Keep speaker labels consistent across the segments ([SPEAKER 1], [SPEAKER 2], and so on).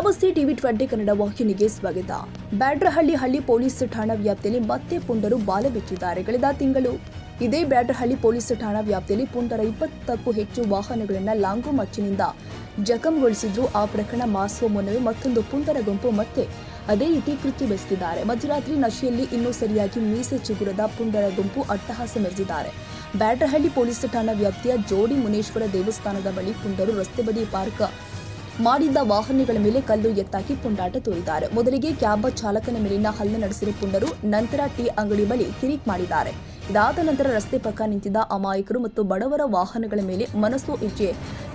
[SPEAKER 1] ನಮಸ್ತೆ ಟಿವಿ 20 ಕನ್ನಡ ವಾಹಿನಿಗೆ ಸ್ವಾಗತ. ಬ್ಯಾಡ್ರಹಳ್ಳಿ ಪೊಲೀಸ್ ಠಾಣಾ ವ್ಯಾಪ್ತಿಯಲ್ಲಿ ಮತ್ತೆ ಪುಂಡರು ಬಾಲಬಿಟ್ಟಿದ್ದಾರೆ. ಕಳೆದ ತಿಂಗಳು ಇದೇ ಬ್ಯಾಡ್ರಹಳ್ಳಿ ಪೊಲೀಸ್ ಠಾಣಾ ವ್ಯಾಪ್ತಿಯಲ್ಲಿ ಪುಂಡರ 20ಕ್ಕೂ ಹೆಚ್ಚು ವಾಹನಗಳನ್ನು ಲಾಂಗು ಮಚ್ಚಿನಿಂದ ಜಖಂಗೊಳಿಸಿದ್ರು. ಆ ಪ್ರಕರಣ ಮಾಸುವ ಮುನ್ನವೇ ಮತ್ತೊಂದು ಪುಂಡರ ಗುಂಪು ಮತ್ತೆ ಅದೇ ರೀತಿ ಕೃತ್ಯ ಬೆಸೆದಿದ್ದಾರೆ. ಮಧ್ಯರಾತ್ರಿ ನಶೆಯಲ್ಲಿ ಇನ್ನೂ ಸರಿಯಾಗಿ ಮೀಸೆ ಚಿಗುರದ ಪುಂಡರ ಗುಂಪು ಅಟ್ಟಹಾಸ ಮೆರೆದಿದ್ದಾರೆ. ಬ್ಯಾಡ್ರಹಳ್ಳಿ ಪೊಲೀಸ್ ಠಾಣಾ ವ್ಯಾಪ್ತಿಯ ಜೋಡಿ ಮುನೇಶ್ವರ ದೇವಸ್ಥಾನದ ಬಳಿ ಪುಂಡರು ರಸ್ತೆ ಬದಿ ಪಾರ್ಕ್ ಮಾಡಿದ್ದ ವಾಹನಗಳ ಮೇಲೆ ಕಲ್ಲು ಎತ್ತಾಕಿ ಪುಂಡಾಟ ತೋರಿದ್ದಾರೆ. ಮೊದಲಿಗೆ ಕ್ಯಾಬ್ ಚಾಲಕನ ಮೇಲಿನ ಹಲ್ಲೆ ನಡೆಸಿದ ಪುಂಡರು ನಂತರ ಟೀ ಅಂಗಡಿ ಬಳಿ ಕಿರಿಕ್ ಮಾಡಿದ್ದಾರೆ. ಇದಾದ ನಂತರ ರಸ್ತೆ ಪಕ್ಕ ನಿಂತಿದ್ದ ಅಮಾಯಕರು ಮತ್ತು ಬಡವರ ವಾಹನಗಳ ಮೇಲೆ ಮನಸೋ ಇಚ್ಛೆ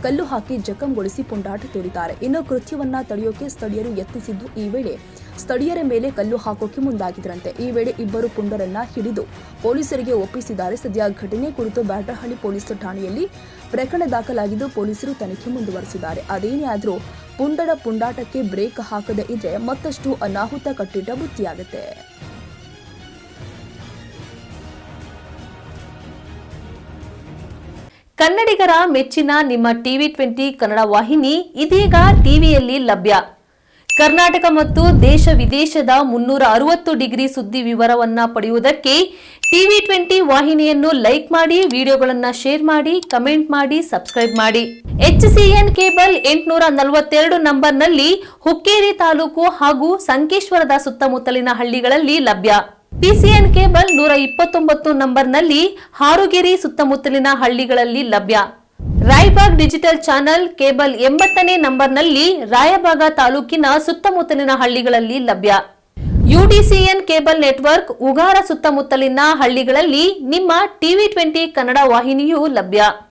[SPEAKER 1] ಕಲ್ಲು ಹಾಕಿ ಜಖಂಗೊಳಿಸಿ ಪುಂಡಾಟ ತೋರಿದ್ದಾರೆ. ಇನ್ನು ಕೃತ್ಯವನ್ನ ತಡೆಯೋಕೆ ಸ್ಥಳೀಯರು ಯತ್ನಿಸಿದ್ದು, ಈ ವೇಳೆ ಸ್ಥಳೀಯರ ಮೇಲೆ ಕಲ್ಲು ಹಾಕೋಕೆ ಮುಂದಾಗಿದ್ರಂತೆ. ಈ ವೇಳೆ ಇಬ್ಬರು ಪುಂಡರನ್ನ ಹಿಡಿದು ಪೊಲೀಸರಿಗೆ ಒಪ್ಪಿಸಿದ್ದಾರೆ. ಸದ್ಯ ಘಟನೆ ಕುರಿತು ಬ್ಯಾಡ್ರಹಳ್ಳಿ ಪೊಲೀಸ್ ಠಾಣೆಯಲ್ಲಿ ಪ್ರಕರಣ ದಾಖಲಾಗಿದ್ದು ಪೊಲೀಸರು ತನಿಖೆ ಮುಂದುವರೆಸಿದ್ದಾರೆ. ಅದೇನೇ ಆದ್ರೂ ಪುಂಡರ ಪುಂಡಾಟಕ್ಕೆ ಬ್ರೇಕ್ ಹಾಕದೇ ಇದ್ರೆ ಮತ್ತಷ್ಟು ಅನಾಹುತ ಕಟ್ಟಿಟ್ಟ ಬುತ್ತಿಯಾಗುತ್ತೆ.
[SPEAKER 2] ಕನ್ನಡಿಗರ ಮೆಚ್ಚಿನ ನಿಮ್ಮ ಟಿವಿ 20 ಕನ್ನಡ ವಾಹಿನಿ ಇದೀಗ ಟಿವಿಯಲ್ಲಿ ಲಭ್ಯ. ಕರ್ನಾಟಕ ಮತ್ತು ದೇಶ ವಿದೇಶದ 360 ಡಿಗ್ರಿ ಸುದ್ದಿ ವಿವರವನ್ನ ಪಡೆಯುವುದಕ್ಕೆ ಟಿವಿ 20 ವಾಹಿನಿಯನ್ನು ಲೈಕ್ ಮಾಡಿ, ವಿಡಿಯೋಗಳನ್ನು ಶೇರ್ ಮಾಡಿ, ಕಮೆಂಟ್ ಮಾಡಿ, ಸಬ್ಸ್ಕ್ರೈಬ್ ಮಾಡಿ. HCN ಕೇಬಲ್ 842 ನಂಬರ್ನಲ್ಲಿ ಹುಕ್ಕೇರಿ ತಾಲೂಕು ಹಾಗೂ ಸಂಕೇಶ್ವರದ ಸುತ್ತಮುತ್ತಲಿನ ಹಳ್ಳಿಗಳಲ್ಲಿ ಲಭ್ಯ. PCN ಕೇಬಲ್ 129 ನಂಬರ್ನಲ್ಲಿ ಹಾರುಗೆರೆ ಸುತ್ತಮುತ್ತಲಿನ ಹಳ್ಳಿಗಳಲ್ಲಿ ಲಭ್ಯ. ರಾಯಬಾಗ್ ಡಿಜಿಟಲ್ ಚಾನೆಲ್ ಕೇಬಲ್ 80ನೇ ನಂಬರ್ನಲ್ಲಿ ರಾಯಬಾಗ ತಾಲೂಕಿನ ಸುತ್ತಮುತ್ತಲಿನ ಹಳ್ಳಿಗಳಲ್ಲಿ ಲಭ್ಯ. UDCN ಕೇಬಲ್ ನೆಟ್ವರ್ಕ್ ಉಗಾರ ಸುತ್ತಮುತ್ತಲಿನ ಹಳ್ಳಿಗಳಲ್ಲಿ ನಿಮ್ಮ ಟಿವಿ 20 ಕನ್ನಡ ವಾಹಿನಿಯೂ ಲಭ್ಯ.